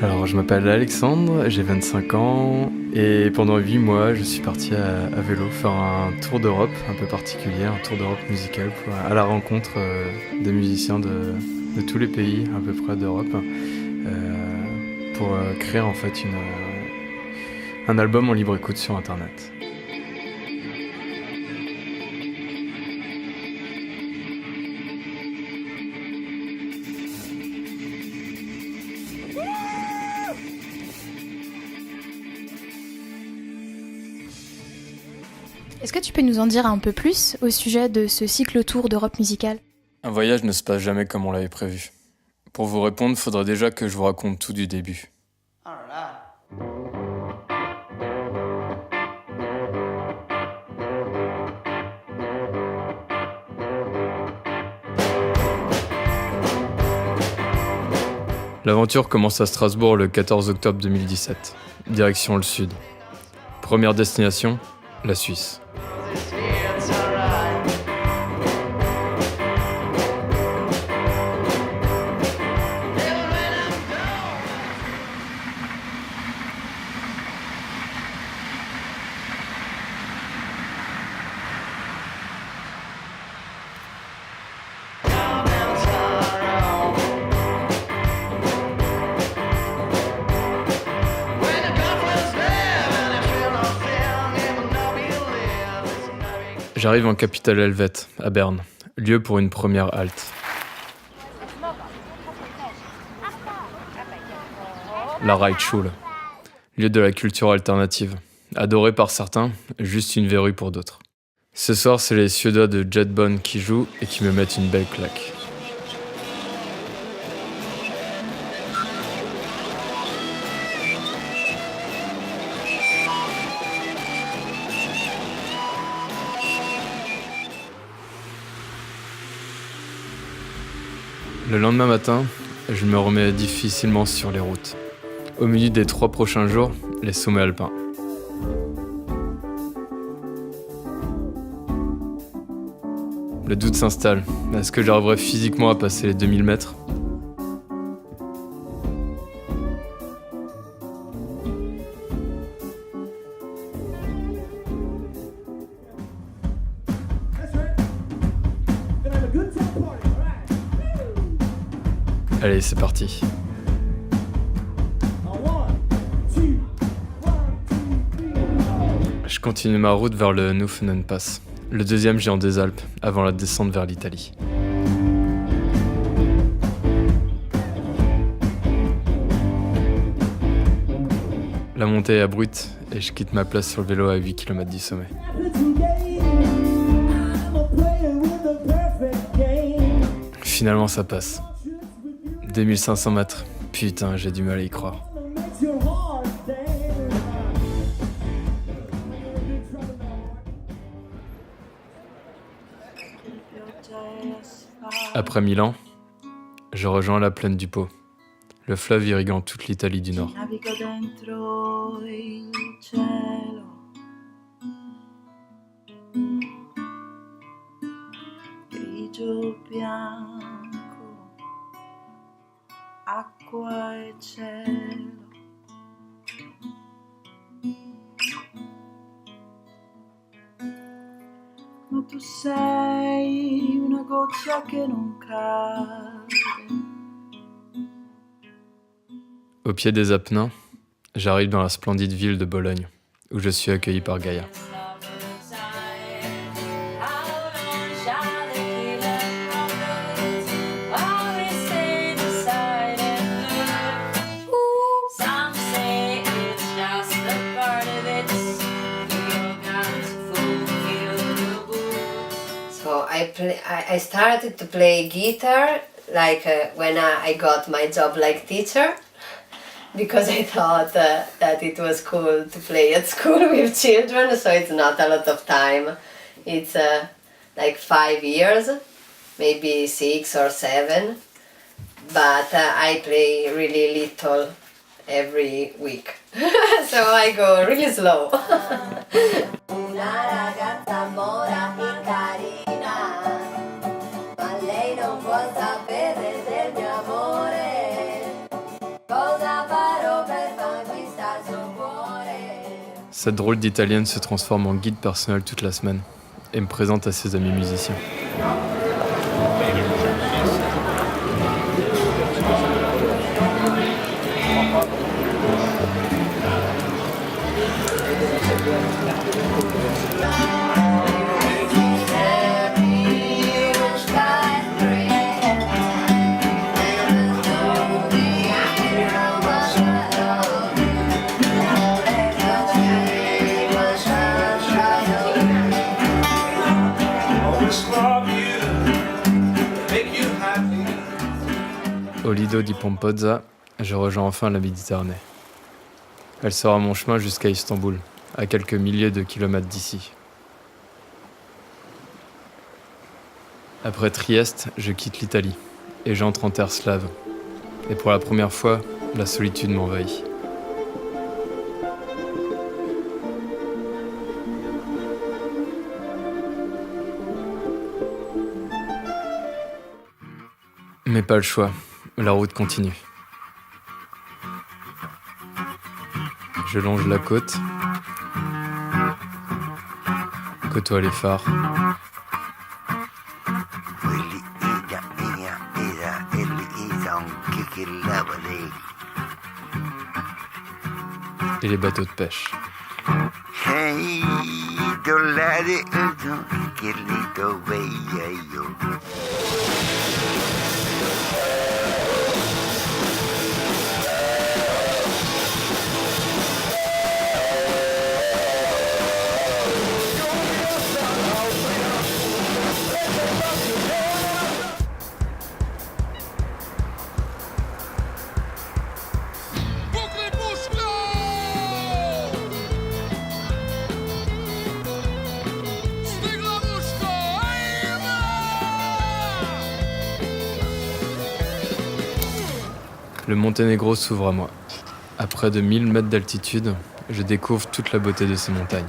Alors, je m'appelle Alexandre, j'ai 25 ans et pendant 8 mois, je suis parti à vélo faire un tour d'Europe un peu particulier, un tour d'Europe musical à la rencontre des musiciens de tous les pays à peu près d'Europe pour créer en fait un album en libre écoute sur internet. Est-ce que tu peux nous en dire un peu plus au sujet de ce cycle-tour d'Europe musicale ? Un voyage ne se passe jamais comme on l'avait prévu. Pour vous répondre, faudrait déjà que je vous raconte tout du début. L'aventure commence à Strasbourg le 14 octobre 2017, direction le sud. Première destination, la Suisse. J'arrive en capitale helvète, à Berne, lieu pour une première halte. La Reitschule, lieu de la culture alternative, adoré par certains, juste une verrue pour d'autres. Ce soir, c'est les Suédois de Jetbone qui jouent et qui me mettent une belle claque. Le lendemain matin, je me remets difficilement sur les routes. Au milieu des 3 prochains jours, les sommets alpins. Le doute s'installe. Est-ce que j'arriverai physiquement à passer les 2000 mètres ? Allez, c'est parti. Je continue ma route vers le Neufenen-Pass, le deuxième géant des Alpes, avant la descente vers l'Italie. La montée est abrupte et je quitte ma place sur le vélo à 8 km du sommet. Finalement, ça passe. 2500 mètres. Putain, j'ai du mal à y croire. Après Milan, je rejoins la plaine du Pô, le fleuve irriguant toute l'Italie du Nord. Acqua e cielo. Ma tu sei una goccia che non cade. Au pied des Apennins, j'arrive dans la splendide ville de Bologne, où je suis accueilli par Gaïa. I started to play guitar when I got my job like teacher, because I thought that it was cool to play at school with children, so it's not a lot of time. It's like 5 years, maybe 6 or 7, but I play really little every week, so I go really slow. Una ragazza mora e carina, ma lei non può sapere del mio amore. Cosa farà? Cette drôle d'Italienne se transforme en guide personnel toute la semaine et me présente à ses amis musiciens. Au Lido di Pompozza, je rejoins enfin la Méditerranée. Elle sera mon chemin jusqu'à Istanbul, à quelques milliers de kilomètres d'ici. Après Trieste, je quitte l'Italie et j'entre en terre slave. Et pour la première fois, la solitude m'envahit. Mais pas le choix, la route continue. Je longe la côte, côtoie les phares. Et les bateaux de pêche. Le Monténégro s'ouvre à moi. À près de 1000 mètres d'altitude, je découvre toute la beauté de ces montagnes,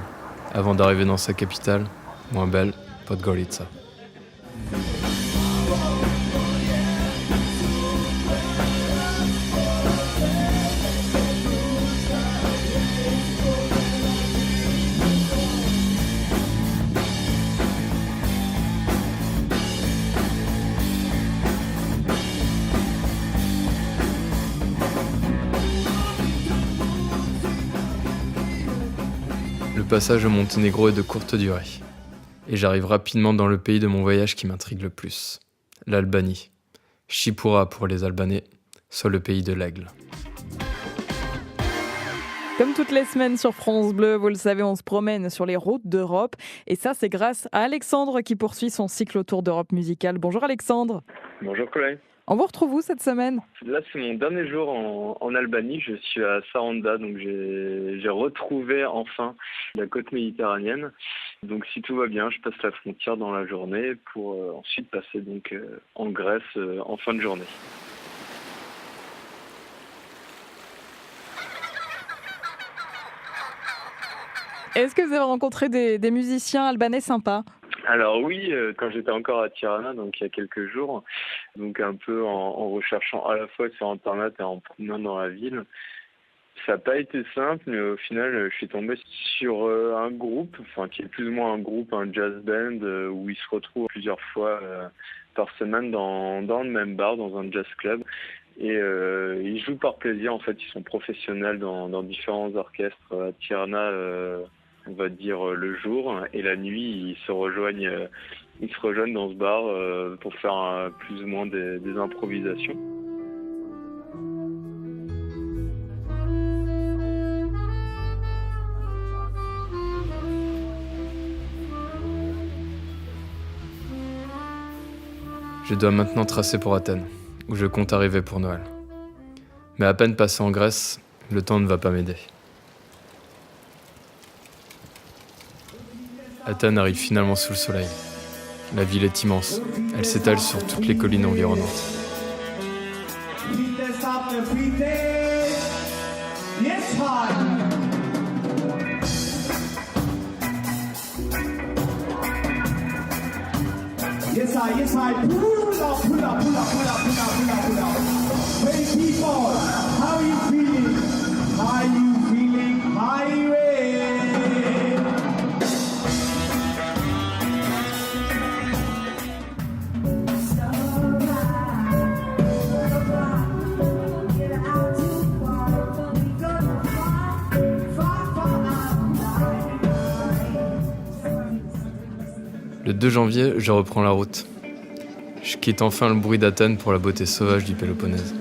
avant d'arriver dans sa capitale, moins belle, Podgorica. Le passage au Monténégro est de courte durée, et j'arrive rapidement dans le pays de mon voyage qui m'intrigue le plus, l'Albanie. Chipura pour les Albanais, soit le pays de l'aigle. Comme toutes les semaines sur France Bleu, vous le savez, on se promène sur les routes d'Europe. Et ça, c'est grâce à Alexandre qui poursuit son cycle autour d'Europe musicale. Bonjour Alexandre. Bonjour Colin. On vous retrouve où cette semaine ? Là, c'est mon dernier jour en Albanie. Je suis à Saranda, donc j'ai retrouvé enfin la côte méditerranéenne. Donc si tout va bien, je passe la frontière dans la journée pour ensuite passer donc en Grèce en fin de journée. Est-ce que vous avez rencontré des musiciens albanais sympas ? Alors oui, quand j'étais encore à Tirana, donc il y a quelques jours, donc un peu en recherchant à la fois sur Internet et en promenant dans la ville, ça n'a pas été simple, mais au final, je suis tombé sur un groupe, enfin qui est plus ou moins un groupe, un jazz band, où ils se retrouvent plusieurs fois par semaine dans le même bar, dans un jazz club. Et ils jouent par plaisir, en fait, ils sont professionnels dans différents orchestres à Tirana, on va dire le jour, et la nuit ils se rejoignent dans ce bar pour faire plus ou moins des improvisations. Je dois maintenant tracer pour Athènes, où je compte arriver pour Noël. Mais à peine passé en Grèce, le temps ne va pas m'aider. Athènes arrive finalement sous le soleil. La ville est immense. Elle s'étale sur toutes les collines environnantes. Yes, I pull up. Hey people, how you feeling? Are you feeling my way? Le 2 janvier, je reprends la route. Je quitte enfin le bruit d'Athènes pour la beauté sauvage du Péloponnèse.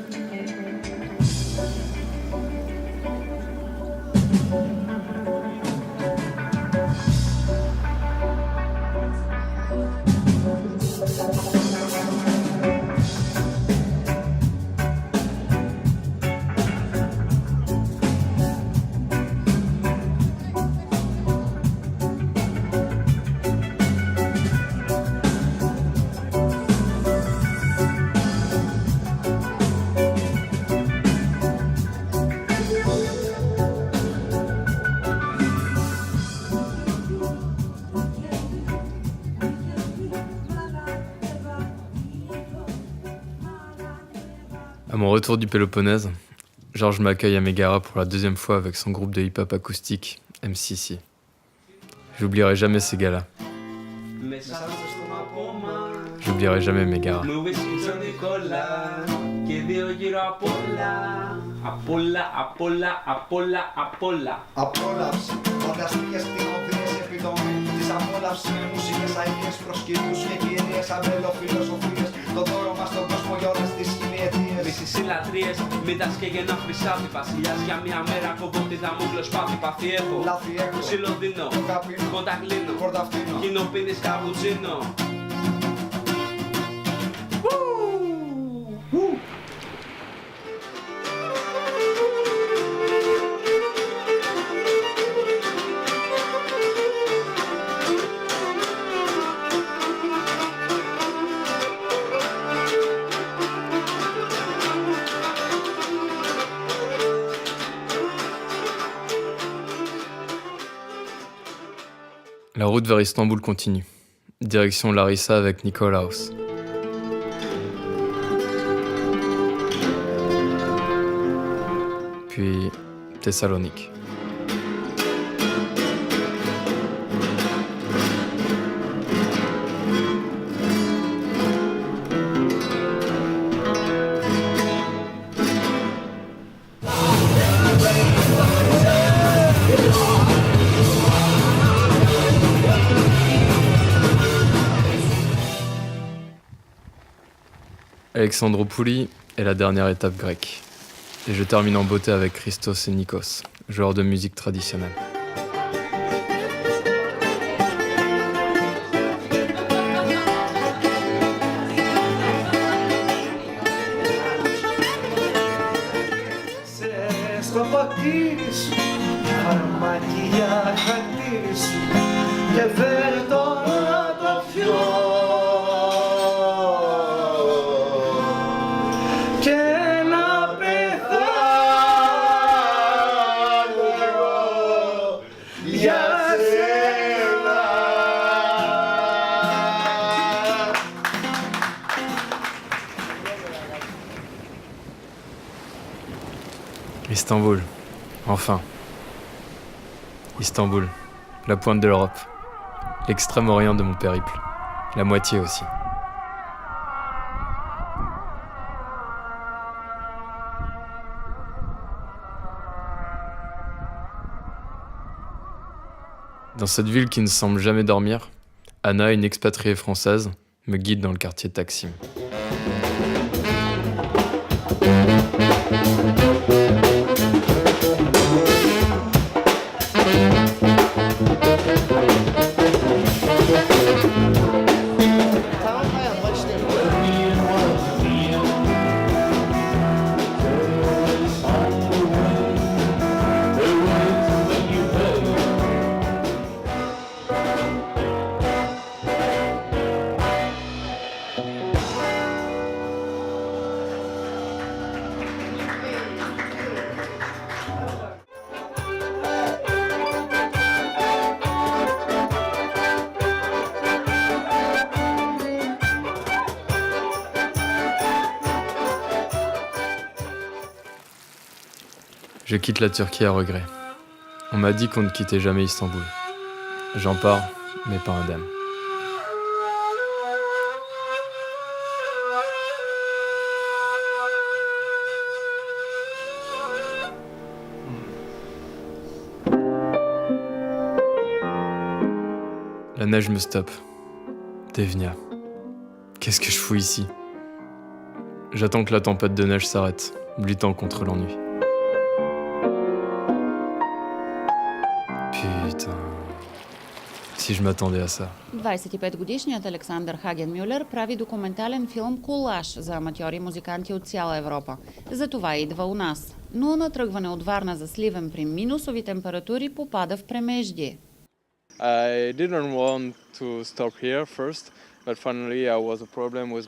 À mon retour du Péloponnèse, Georges m'accueille à Mégara pour la 2e fois avec son groupe de hip-hop acoustique, MCC. J'oublierai jamais ces gars-là. J'oublierai jamais Mégara. Απόλαυση, φανταστικές κτηνοδρίες επιδομή της απόλαυσης με μουσικές αηδίες προσκύτους και κυρίες αμπελοφιλοσοφίες. Το δώρο μας στον κόσμο για όλες τις χιλιετίες. Μισείς οι λατρείες, μήτας και γεννά χρυσάφι. Βασιλιάς για μια μέρα κόβω τη δαμόκλος πάθη. Πάθη έχω, Λάθη έχω, ξυλοδίνω, το καπίνο, κόντα κλείνω, πόρτα φτύνω. κοινό πίνεις καπουτσίνο. La route vers Istanbul continue. Direction Larissa avec Nikolaos. Puis Thessalonique. Alexandroupoli est la dernière étape grecque. Et je termine en beauté avec Christos et Nikos, joueurs de musique traditionnelle. Στο ποτήρι σου, αρμακιά χατήρι σου και φέρε τώρα το φιό και να πεθάνω εγώ για σένα. Istanbul, enfin. Istanbul, la pointe de l'Europe. L'extrême-orient de mon périple. La moitié aussi. Dans cette ville qui ne semble jamais dormir, Anna, une expatriée française, me guide dans le quartier de Taksim. Je quitte la Turquie à regret. On m'a dit qu'on ne quittait jamais Istanbul. J'en pars, mais pas indemne. La neige me stoppe. Devnia. Qu'est-ce que je fous ici? J'attends que la tempête de neige s'arrête, luttant contre l'ennui. Putain. Si je m'attendais à ça. 25-годишният Александър Хагенмюлер прави документален филм «Колаж» за аматьори и музиканти от цяла Европа. Затова идва у нас. Но на тръгване от Варна за Сливен при минусови температури попада в премеждие. I didn't want to stop here first, but finally I was a problem with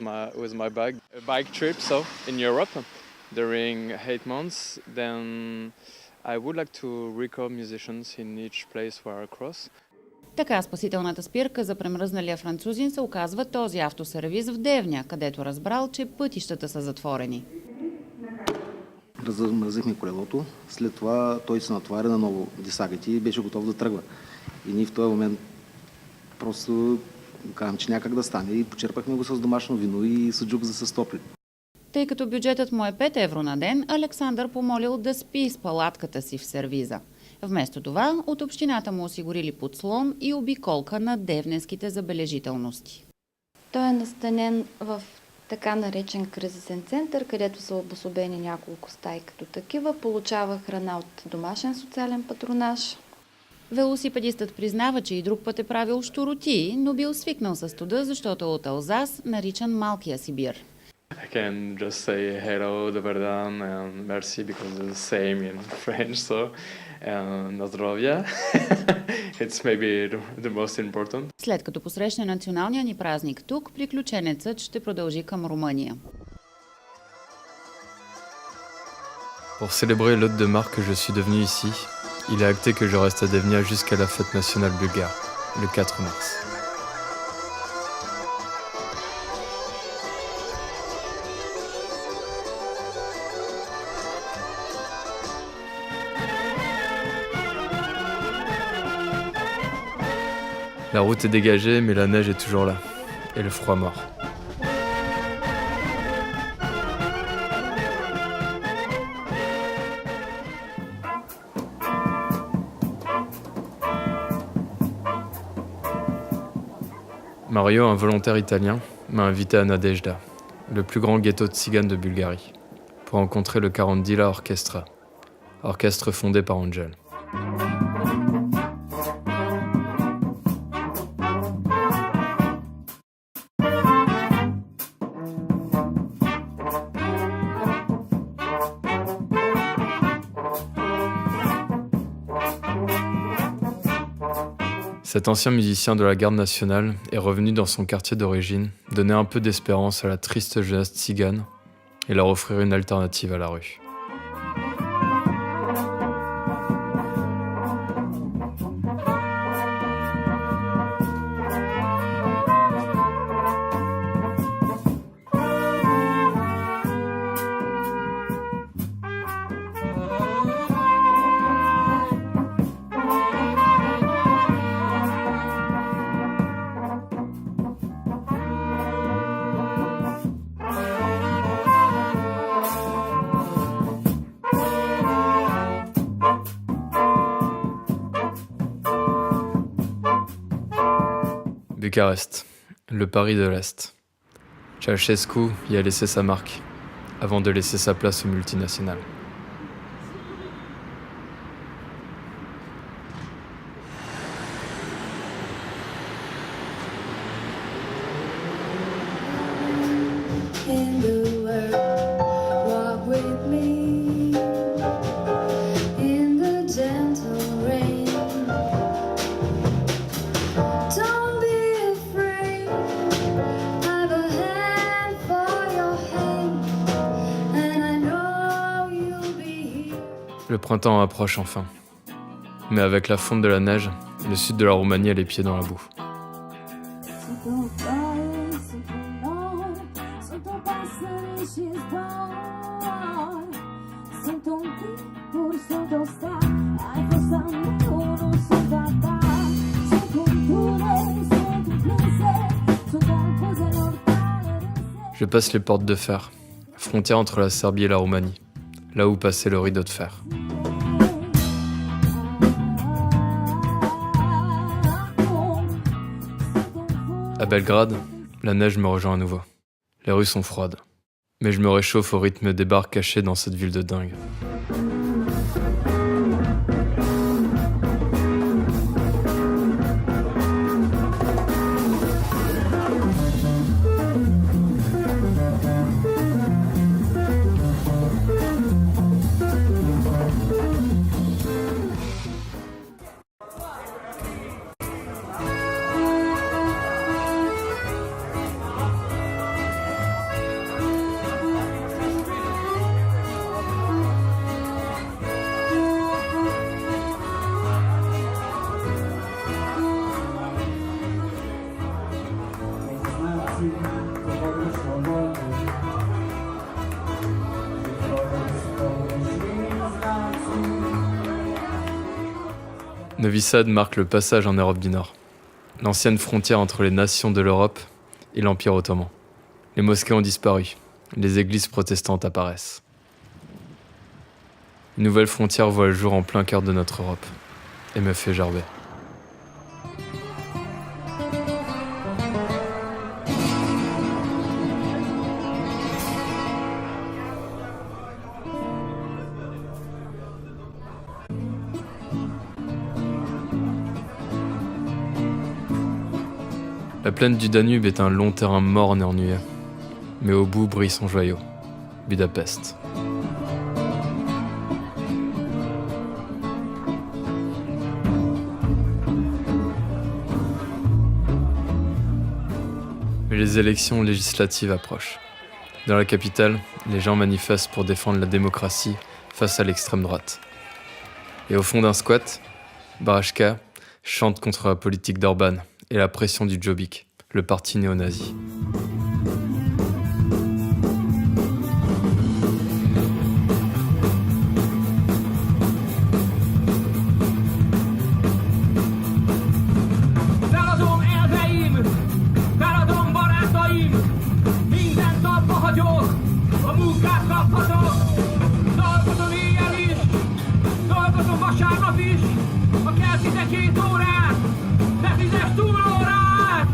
my bag. A bike trip, so in Europe during 8 months. Then I would like to record musicians in each place where I cross. Така спасителната спирка за премръзналия французин се оказва този автосервиз в Девня, където разбрал, че пътищата са затворени. Размразихме колелото, след това той се натовари на ново дисагите и беше готов да тръгва. И ние в този момент просто казвам, че някак да стане и почерпахме го с домашно вино и суджук за се стопли. Тъй като бюджетът му е 5 евро на ден, Александър помолил да спи с палатката си в сервиза. Вместо това, от общината му осигурили подслон и обиколка на девненските забележителности. Той е настанен в така наречен кризисен център, където са обособени няколко стаи като такива, получава храна от домашен социален патронаж. Велосипедистът признава, че и друг път е правил щуроти, но бил свикнал с студа, защото е от Алзас, наричан Малкия Сибир. I can just say hello, dobar dan, and merci because it's the same in French, so na zdravia. It's maybe the most important. След като посрещне националния ни празник тук, приключенецът ще продължи към Румъния. Pour célébrer l'hôte de marque que je suis devenu ici, il est acté que je reste à Devnia jusqu'à la fête nationale bulgare, le 4 mars. La route est dégagée, mais la neige est toujours là, et le froid mord. Mario, un volontaire italien, m'a invité à Nadejda, le plus grand ghetto de tziganes de Bulgarie, pour rencontrer le Karandila Orchestra, orchestre fondé par Angel. Cet ancien musicien de la garde nationale est revenu dans son quartier d'origine, donner un peu d'espérance à la triste jeunesse tzigane et leur offrir une alternative à la rue. Bucarest, le Paris de l'Est. Ceausescu y a laissé sa marque, avant de laisser sa place aux multinationales. Le printemps approche enfin. Mais avec la fonte de la neige, le sud de la Roumanie a les pieds dans la boue. Je passe les portes de fer, frontière entre la Serbie et la Roumanie, là où passait le rideau de fer. À Belgrade, la neige me rejoint à nouveau. Les rues sont froides, mais je me réchauffe au rythme des bars cachés dans cette ville de dingue. Novi Sad marque le passage en Europe du Nord, l'ancienne frontière entre les nations de l'Europe et l'Empire ottoman. Les mosquées ont disparu, les églises protestantes apparaissent. Une nouvelle frontière voit le jour en plein cœur de notre Europe et me fait gerber. La plaine du Danube est un long terrain morne et ennuyeux, mais au bout brille son joyau, Budapest. Mais les élections législatives approchent. Dans la capitale, les gens manifestent pour défendre la démocratie face à l'extrême droite. Et au fond d'un squat, Barashka chante contre la politique d'Orban et la pression du Jobbik, le parti néo-nazi. Feladom elveim, feladom barátaim, mindent abba hagyok, a munkát kaphatok. Dolgozom éjjel is, dolgozom vasárnap is, ha kell 12 órát, ne fizes túlórát!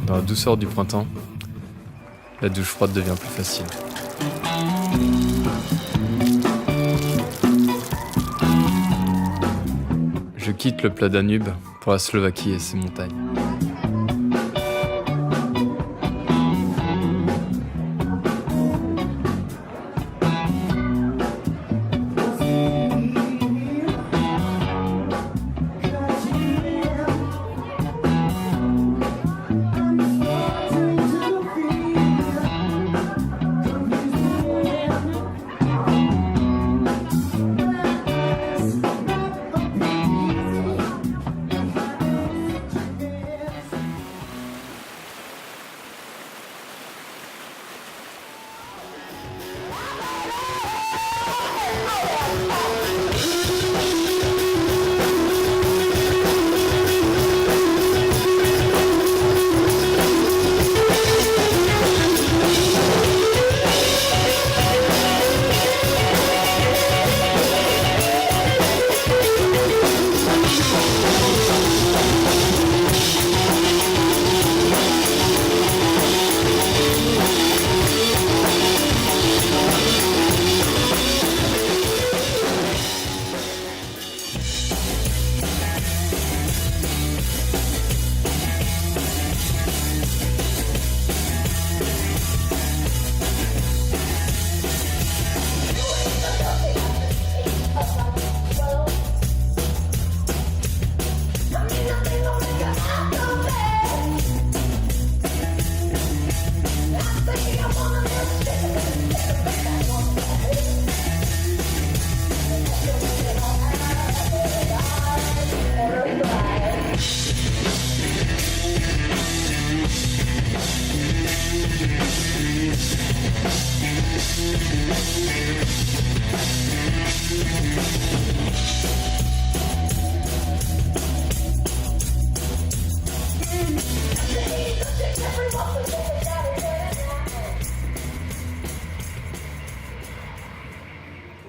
Dans la douceur du printemps, la douche froide devient plus facile. Je quitte le plat Danube pour la Slovaquie et ses montagnes.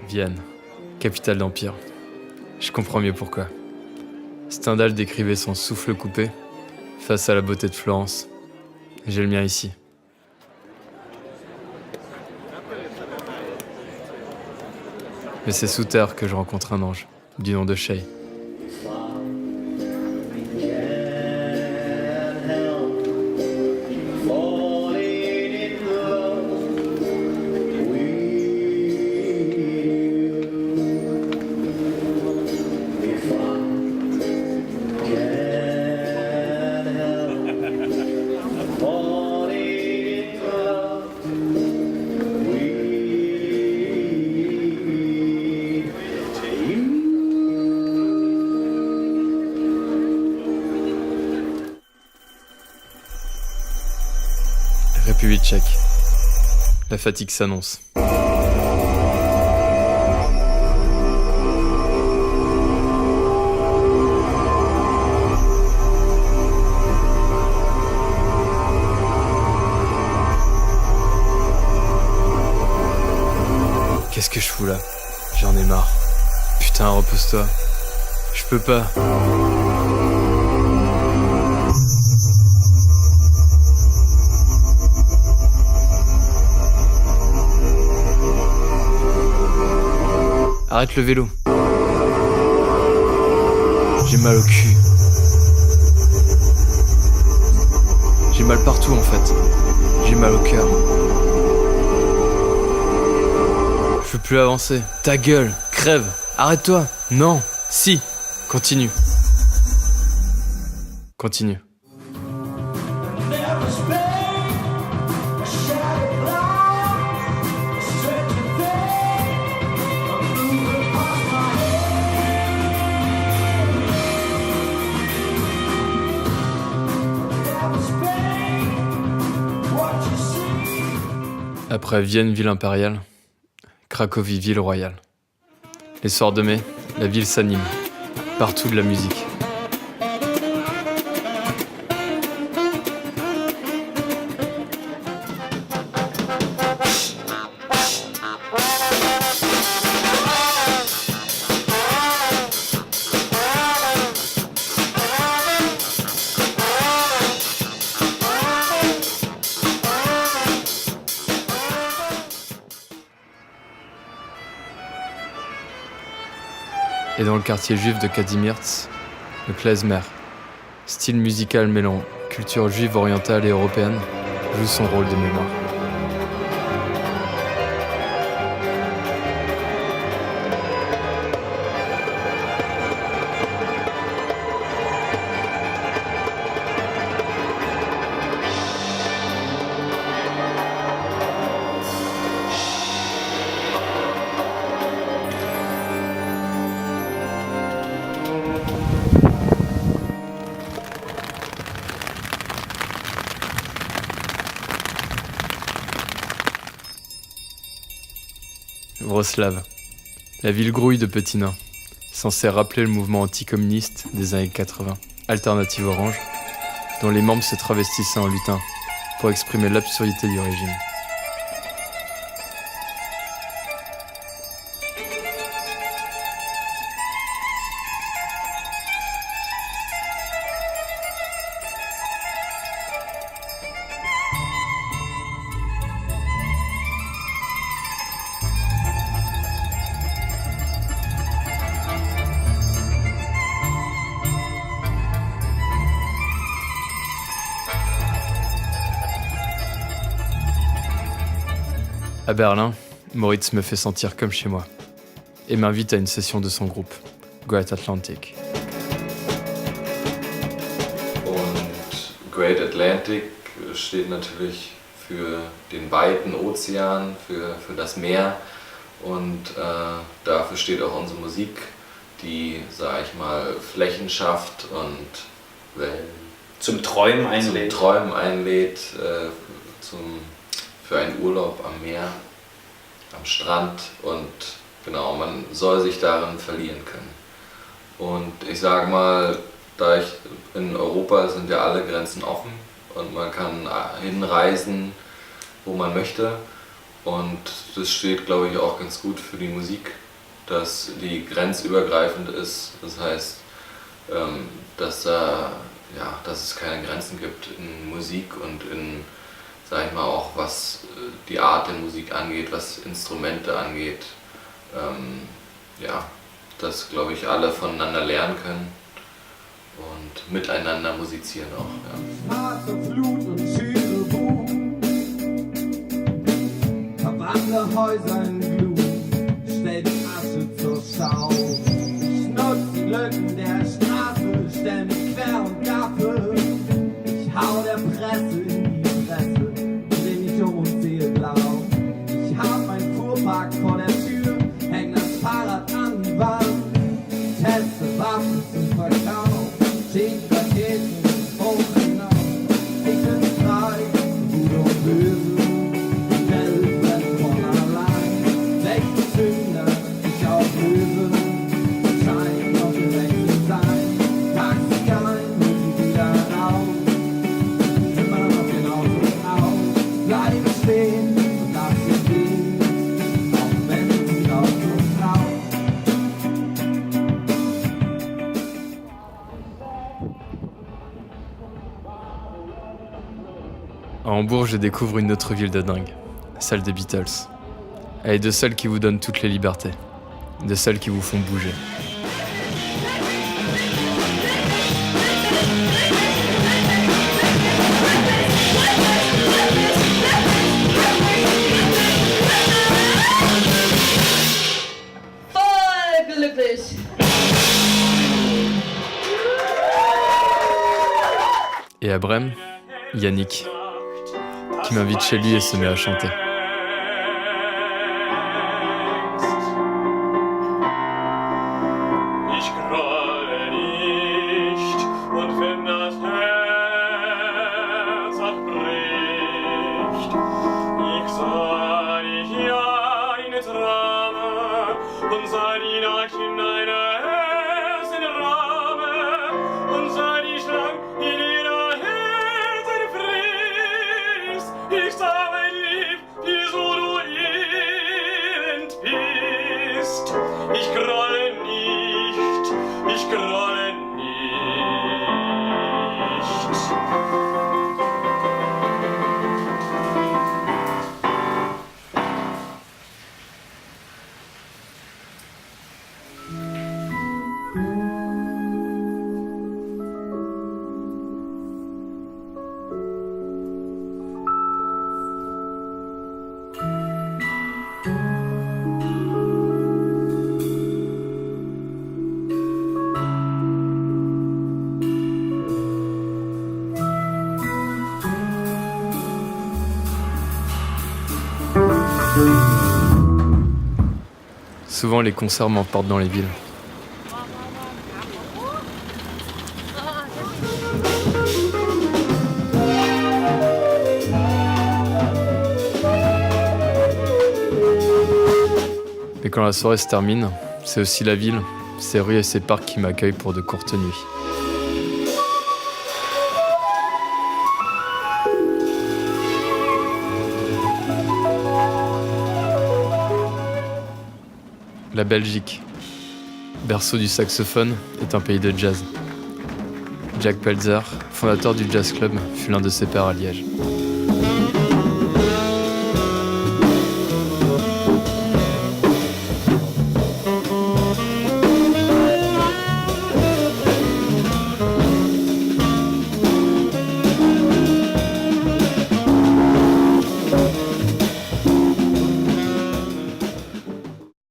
Vienne, capitale d'Empire. Je comprends mieux pourquoi. Stendhal décrivait son souffle coupé face à la beauté de Florence. J'ai le mien ici. Mais c'est sous terre que je rencontre un ange, du nom de Shay. République tchèque. La fatigue s'annonce. Qu'est-ce que je fous là? J'en ai marre. Putain, repose-toi. Je peux pas. Arrête le vélo. J'ai mal au cul. J'ai mal partout en fait. J'ai mal au cœur. Je peux plus avancer. Ta gueule, crève. Arrête-toi. Non. Si. Continue. Continue. Après Vienne, ville impériale, Cracovie, ville royale. Les soirs de mai, la ville s'anime. Partout de la musique. Et dans le quartier juif de Kazimierz, le klezmer, style musical mêlant culture juive orientale et européenne, joue son rôle de mémoire. Wrocław, la ville grouille de petits nains, censée rappeler le mouvement anticommuniste des années 80, Alternative Orange, dont les membres se travestissaient en lutins pour exprimer l'absurdité du régime. À Berlin, Moritz me fait sentir comme chez moi et m'invite à une session de son groupe, Great Atlantic. Und Great Atlantic steht natürlich für den weiten Ozean, für das Meer und dafür steht auch unsere Musik, die, sag ich mal, Flächen schafft und Wellen. Zum Träumen einlädt. Zum Träumen einlädt, für einen Urlaub am Meer, am Strand und genau, man soll sich darin verlieren können. Und ich sage mal, in Europa sind ja alle Grenzen offen und man kann hinreisen, wo man möchte und das steht, glaube ich, auch ganz gut für die Musik, dass die grenzübergreifend ist. Das heißt, dass es keine Grenzen gibt in Musik und in, sag ich mal, auch was die Art der Musik angeht, was Instrumente angeht. Dass, glaube ich, alle voneinander lernen können und miteinander musizieren auch. Ja. Schwarze Flut und schüre Boom, verwandle Häuser in Glut, stell die Asche zur Schau. Ich nutz die Lücken der Straße, stell mich quer und gaffe. Ich hau der Presse in die Fresse, dreh mich um und sehe blau. Ich hab mein Fuhrpark vor der Tür, häng das Fahrrad an die Wand, teste Waffen zum Verkauf, schick Raketen hoch hinaus. Ich bin frei, gut und böse, die Welt brennt von allein. 60 Zünder, ich auch böse, scheint noch gewechselt sein. Taxi ein, Musik wieder raus, immer noch genauso aus. Bleibe stehen und lass dich gehen, auch wenn du laut und laut. À Hambourg, je découvre une autre ville de dingue, celle des Beatles. Elle est de celles qui vous donnent toutes les libertés, de celles qui vous font bouger. Voll glücklich. Et à Brême, Yannick, qui m'invite chez lui et se met à chanter. Ich grolle nicht, und wenn das Herz auch bricht, ich sah dich ja in Trame und sah die Nacht in deiner ersten Rabe und sah dich lang in jeder Herzen frisst. Ich sah mein Lieb, wie so du elend bist. Ich grolle nicht, ich grolle nicht. Souvent, les concerts m'emportent dans les villes. Mais quand la soirée se termine, c'est aussi la ville, ses rues et ses parcs qui m'accueillent pour de courtes nuits. La Belgique, berceau du saxophone, est un pays de jazz. Jack Pelzer, fondateur du Jazz Club, fut l'un de ses pairs à Liège.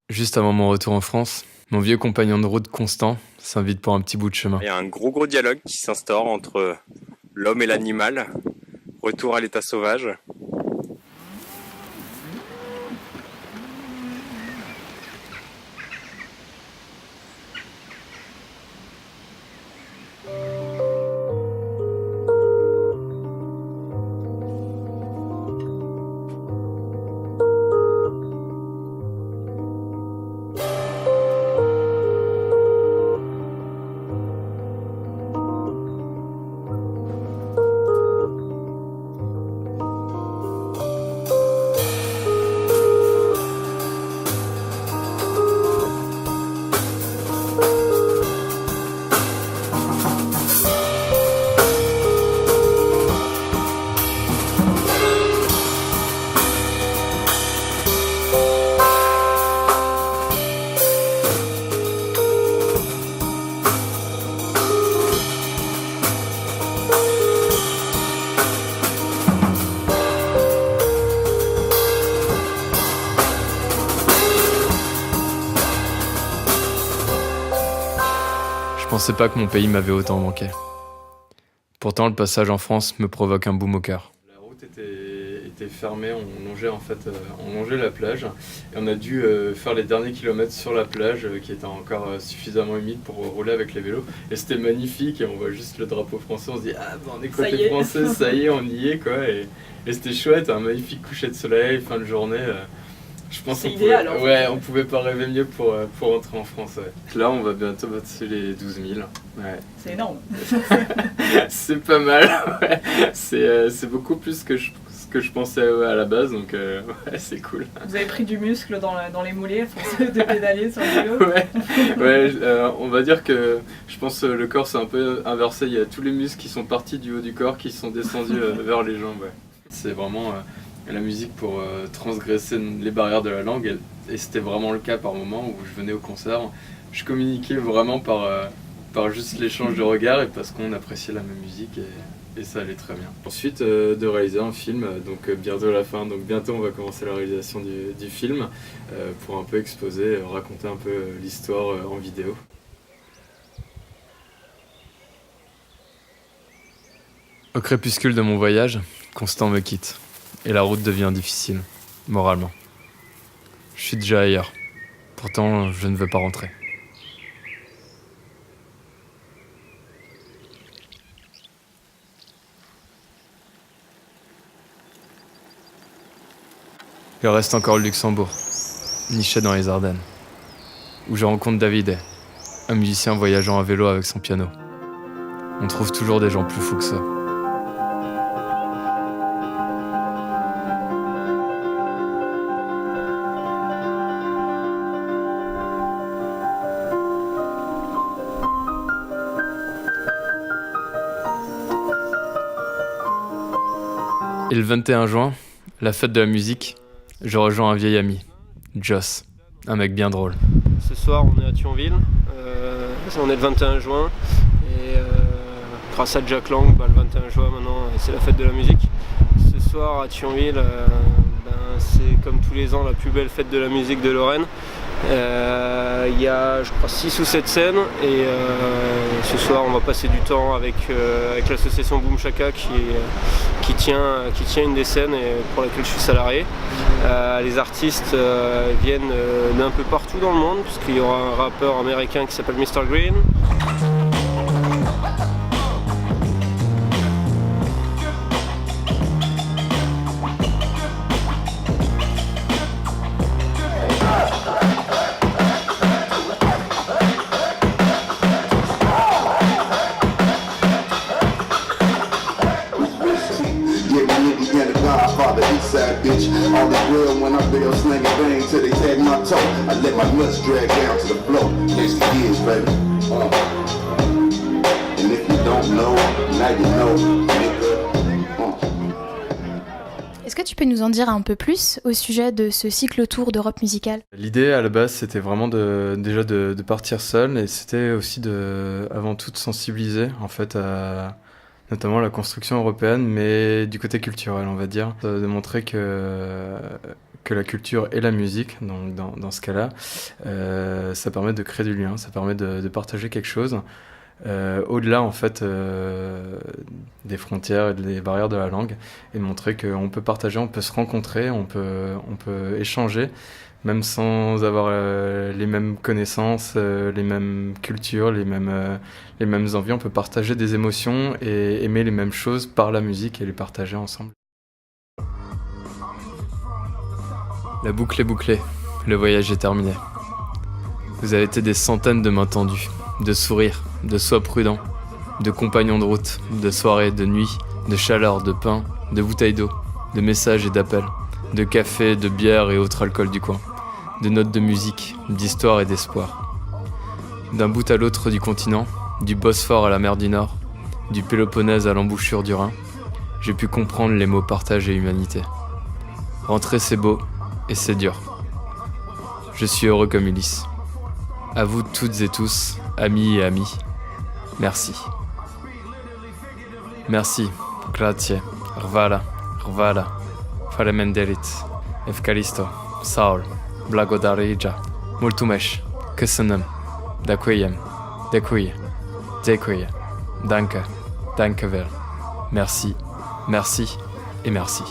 Juste avant mon retour en France, mon vieux compagnon de route Constant s'invite pour un petit bout de chemin. Il y a un gros dialogue qui s'instaure entre l'homme et l'animal. Retour à l'état sauvage. pensais pas que mon pays m'avait autant manqué. Pourtant, le passage en France me provoque un boum au cœur. La route était fermée, on longeait la plage et on a dû faire les derniers kilomètres sur la plage qui était encore suffisamment humide pour rouler avec les vélos. Et c'était magnifique et on voit juste le drapeau français, on se dit ah ben on est côté français, ça y est, on y est quoi. Et c'était chouette, un magnifique coucher de soleil, fin de journée. Je pense on pouvait pas rêver mieux pour rentrer en France. Ouais. Là, on va bientôt battre les 12 000. Ouais. C'est énorme. C'est pas mal. Ouais. C'est beaucoup plus que je pensais à la base, donc ouais, c'est cool. Vous avez pris du muscle dans les mollets, à force de pédaler sur le vélo. Ouais, on va dire que je pense le corps c'est un peu inversé. Il y a tous les muscles qui sont partis du haut du corps qui sont descendus vers les jambes. Ouais. C'est vraiment la musique pour transgresser les barrières de la langue et c'était vraiment le cas par moments où je venais au concert. Je communiquais vraiment par juste l'échange de regards et parce qu'on appréciait la même musique et ça allait très bien. Ensuite de réaliser un film, donc bientôt à la fin, donc bientôt on va commencer la réalisation du film pour un peu exposer, raconter un peu l'histoire en vidéo. Au crépuscule de mon voyage, Constant me quitte. Et la route devient difficile, moralement. Je suis déjà ailleurs. Pourtant, je ne veux pas rentrer. Il reste encore le Luxembourg, niché dans les Ardennes, où je rencontre David, un musicien voyageant à vélo avec son piano. On trouve toujours des gens plus fous que ça. Et le 21 juin, la fête de la musique, je rejoins un vieil ami, Joss, un mec bien drôle. Ce soir, on est à Thionville, on est le 21 juin, et grâce à Jack Lang, le 21 juin maintenant, c'est la fête de la musique. Ce soir à Thionville, c'est comme tous les ans la plus belle fête de la musique de Lorraine. Il y a, je crois, 6 ou 7 scènes et ce soir on va passer du temps avec l'association Boom Shaka qui tient une des scènes et pour laquelle je suis salarié. Les artistes viennent d'un peu partout dans le monde puisqu'il y aura un rappeur américain qui s'appelle Mr. Green. Est-ce que tu peux nous en dire un peu plus au sujet de ce cycle-tour d'Europe musicale ? L'idée à la base c'était vraiment déjà de partir seul et c'était aussi avant tout de sensibiliser en fait à notamment la construction européenne mais du côté culturel on va dire, de montrer que la culture et la musique, donc dans ce cas-là, ça permet de créer du lien, ça permet de partager quelque chose au-delà en fait des frontières et des barrières de la langue et de montrer qu'on peut partager, on peut se rencontrer, on peut échanger même sans avoir les mêmes connaissances, les mêmes cultures, les mêmes envies, on peut partager des émotions et aimer les mêmes choses par la musique et les partager ensemble. La boucle est bouclée, le voyage est terminé. Vous avez été des centaines de mains tendues, de sourires, de sois prudents, de compagnons de route, de soirées, de nuits, de chaleur, de pain, de bouteilles d'eau, de messages et d'appels, de café, de bière et autres alcools du coin, de notes de musique, d'histoire et d'espoir. D'un bout à l'autre du continent, du Bosphore à la mer du Nord, du Péloponnèse à l'embouchure du Rhin, j'ai pu comprendre les mots partage et humanité. Rentrer c'est beau, et c'est dur. Je suis heureux comme Ulysse. À vous toutes et tous, amis et amies, merci. Merci, grazie, rvala, falemenderit, efkaristo, saul, blagodarija, multumesh, köszönöm, dakujem, Dziękuję. Danke. Danke vel. Merci. Merci. Et merci.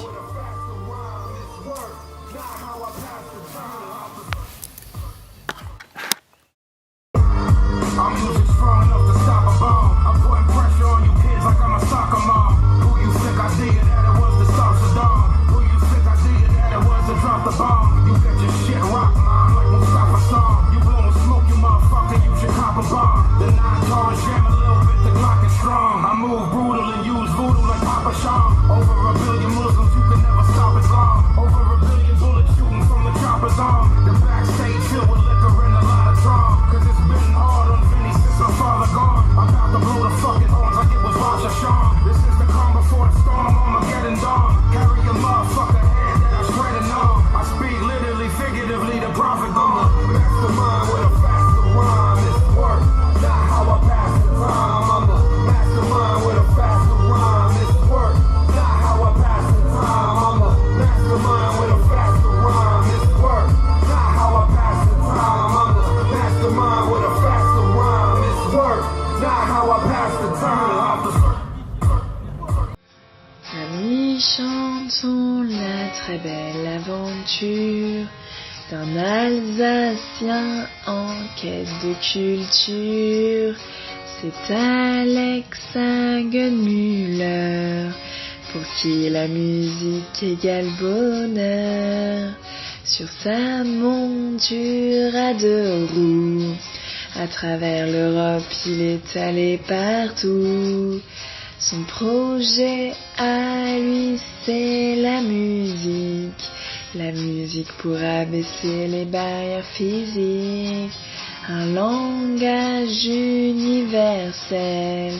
Amis, chantons la très belle aventure d'un Alsacien en quête de culture. C'est Alex Hagenmüller, pour qui la musique égale bonheur. Sur sa monture à 2 roues, à travers l'Europe, il est allé partout. Son projet à lui, c'est la musique pour abaisser les barrières physiques, un langage universel,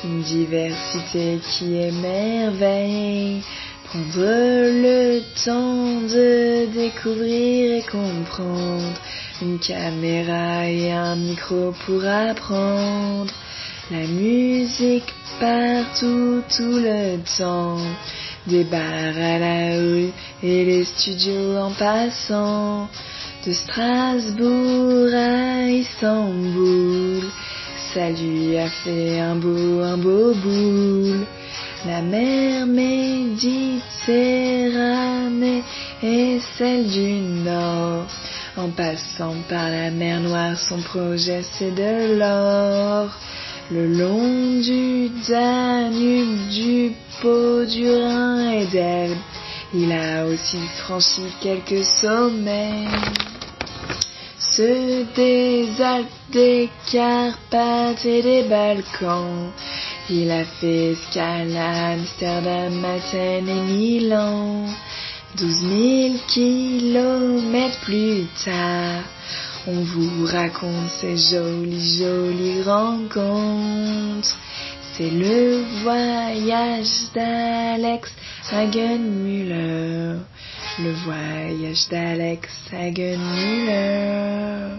une diversité qui émerveille, prendre le temps de découvrir et comprendre, une caméra et un micro pour apprendre, la musique partout, tout le temps, des bars à la rue et les studios en passant, de Strasbourg à Istanbul, ça lui a fait un beau boule. La mer Méditerranée et celle du Nord, en passant par la mer Noire, son projet c'est de l'or. Le long du Danube, du Pô, du Rhin et d'Elbe, il a aussi franchi quelques sommets. Ceux des Alpes, des Carpates et des Balkans. Il a fait escale à Amsterdam, Athènes et Milan. 12 000 kilomètres plus tard, on vous raconte ces jolies rencontres. C'est le voyage d'Alex Hagenmüller. Le voyage d'Alex Hagenmüller.